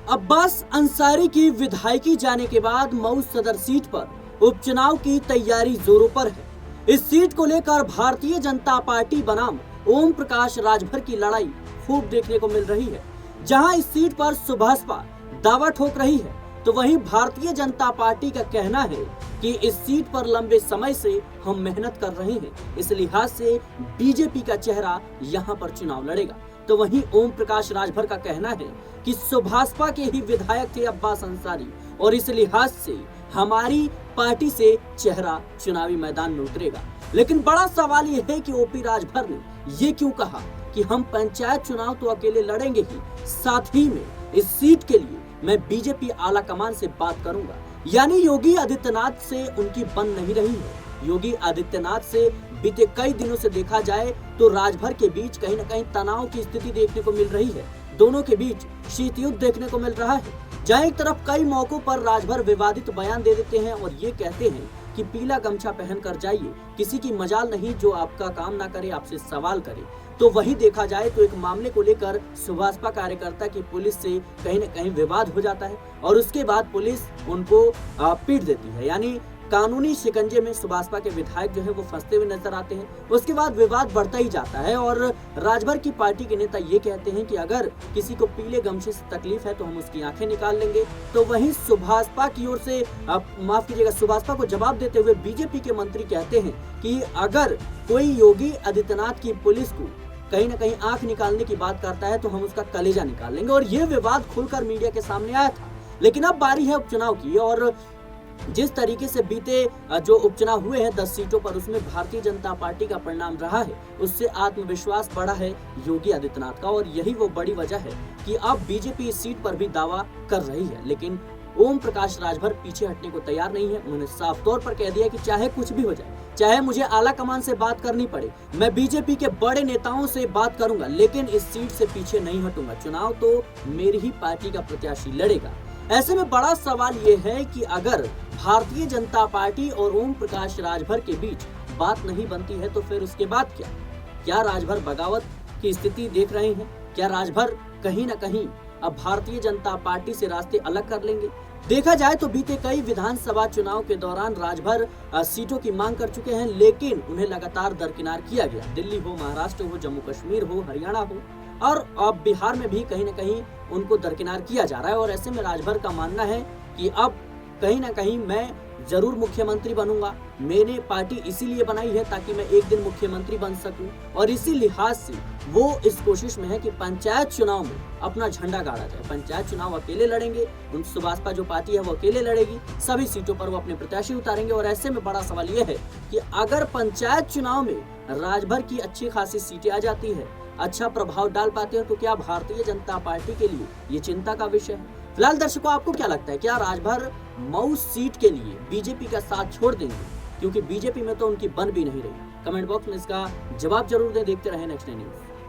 अब्बास अंसारी की विधायकी जाने के बाद मऊ सदर सीट पर उपचुनाव की तैयारी जोरों पर है। इस सीट को लेकर भारतीय जनता पार्टी बनाम ओम प्रकाश राजभर की लड़ाई खूब देखने को मिल रही है। जहां इस सीट पर सुभाषपा दावा ठोक रही है, तो वहीं भारतीय जनता पार्टी का कहना है कि इस सीट पर लंबे समय से हम मेहनत कर रहे हैं, इस लिहाज से बीजेपी का चेहरा यहां पर चुनाव लड़ेगा। तो वहीं ओम प्रकाश राजभर का कहना है कि सुभाषपा के ही विधायक थे अब्बास अंसारी और इस लिहाज से हमारी पार्टी से चेहरा चुनावी मैदान में उतरेगा। लेकिन बड़ा सवाल यह है कि ओपी राजभर ने ये क्यों कहा कि हम पंचायत चुनाव तो अकेले लड़ेंगे ही, साथ ही में इस सीट के लिए मैं बीजेपी आला कमान से बात करूंगा। यानी योगी आदित्यनाथ से उनकी बन नहीं रही है। योगी आदित्यनाथ से बीते कई दिनों से देखा जाए तो राजभर के बीच कहीं न कहीं तनाव की स्थिति देखने को मिल रही है। दोनों के बीच शीत युद्ध देखने को मिल रहा है, जहां एक तरफ कई मौकों पर राजभर विवादित बयान दे देते हैं और ये कहते हैं कि पीला गमछा पहन कर जाइए, किसी की मजाल नहीं जो आपका काम ना करे, आपसे सवाल करे। तो वही देखा जाए तो एक मामले को लेकर सुभाषपा कार्यकर्ता की पुलिस से कहीं न कहीं विवाद हो जाता है और उसके बाद पुलिस उनको पीट देती है। यानी कानूनी शिकंजे में सुभाषपा के विधायक जो है वो फंसते हुए नजर आते हैं। उसके बाद विवाद बढ़ता ही जाता है और राजभर की पार्टी के नेता ये कहते हैं कि अगर किसी को पीले गमछे से तकलीफ है तो हम उसकी आंखें निकाल लेंगे। तो वहीं सुभाषपा की ओर से माफ कीजिएगा, सुभाषपा को जवाब देते हुए बीजेपी के मंत्री कहते हैं कि अगर कोई योगी आदित्यनाथ की पुलिस को कहीं न कहीं आंख निकालने की बात करता है तो हम उसका कलेजा निकाल लेंगे। और ये विवाद खुलकर मीडिया के सामने आया था। लेकिन अब बारी है उपचुनाव की और जिस तरीके से बीते जो उपचुनाव हुए हैं 10 सीटों पर, उसमें भारतीय जनता पार्टी का परिणाम रहा है, उससे आत्मविश्वास बढ़ा है योगी आदित्यनाथ का और यही वो बड़ी वजह है कि अब बीजेपी इस सीट पर भी दावा कर रही है। लेकिन ओम प्रकाश राजभर पीछे हटने को तैयार नहीं है। उन्होंने साफ तौर पर कह दिया कि चाहे कुछ भी हो जाए, चाहे मुझे आला कमान से बात करनी पड़े, मैं बीजेपी के बड़े नेताओं से बात करूंगा, लेकिन इस सीट से पीछे नहीं हटूंगा। चुनाव तो मेरी ही पार्टी का प्रत्याशी लड़ेगा। ऐसे में बड़ा सवाल ये है कि अगर भारतीय जनता पार्टी और ओम प्रकाश राजभर के बीच बात नहीं बनती है तो फिर उसके बाद क्या राजभर बगावत की स्थिति देख रहे हैं? क्या राजभर कहीं न कहीं अब भारतीय जनता पार्टी से रास्ते अलग कर लेंगे? देखा जाए तो बीते कई विधानसभा चुनाव के दौरान राजभर सीटों की मांग कर चुके हैं, लेकिन उन्हें लगातार दरकिनार किया गया। दिल्ली हो, महाराष्ट्र हो, जम्मू कश्मीर हो, हरियाणा हो और अब बिहार में भी कहीं न कहीं उनको दरकिनार किया जा रहा है। और ऐसे में राजभर का मानना है कि अब कहीं ना कहीं मैं जरूर मुख्यमंत्री बनूंगा। मैंने पार्टी इसीलिए बनाई है ताकि मैं एक दिन मुख्यमंत्री बन सकूं और इसी लिहाज से वो इस कोशिश में है कि पंचायत चुनाव में अपना झंडा गाड़ा जाए। पंचायत चुनाव अकेले लड़ेंगे, उन सुभाषपा जो पार्टी है वो अकेले लड़ेगी, सभी सीटों पर वो अपने प्रत्याशी उतारेंगे। और ऐसे में बड़ा सवाल यह है कि अगर पंचायत चुनाव में राजभर की अच्छी खासी सीटें आ जाती है, अच्छा प्रभाव डाल पाते हैं, तो क्या भारतीय जनता पार्टी के लिए ये चिंता का विषय है? फिलहाल दर्शकों, आपको क्या लगता है, क्या राजभर मऊ सीट के लिए बीजेपी का साथ छोड़ देंगे? क्योंकि बीजेपी में तो उनकी बन भी नहीं रही। कमेंट बॉक्स में इसका जवाब जरूर दें। देखते रहे नेक्स्ट न्यूज।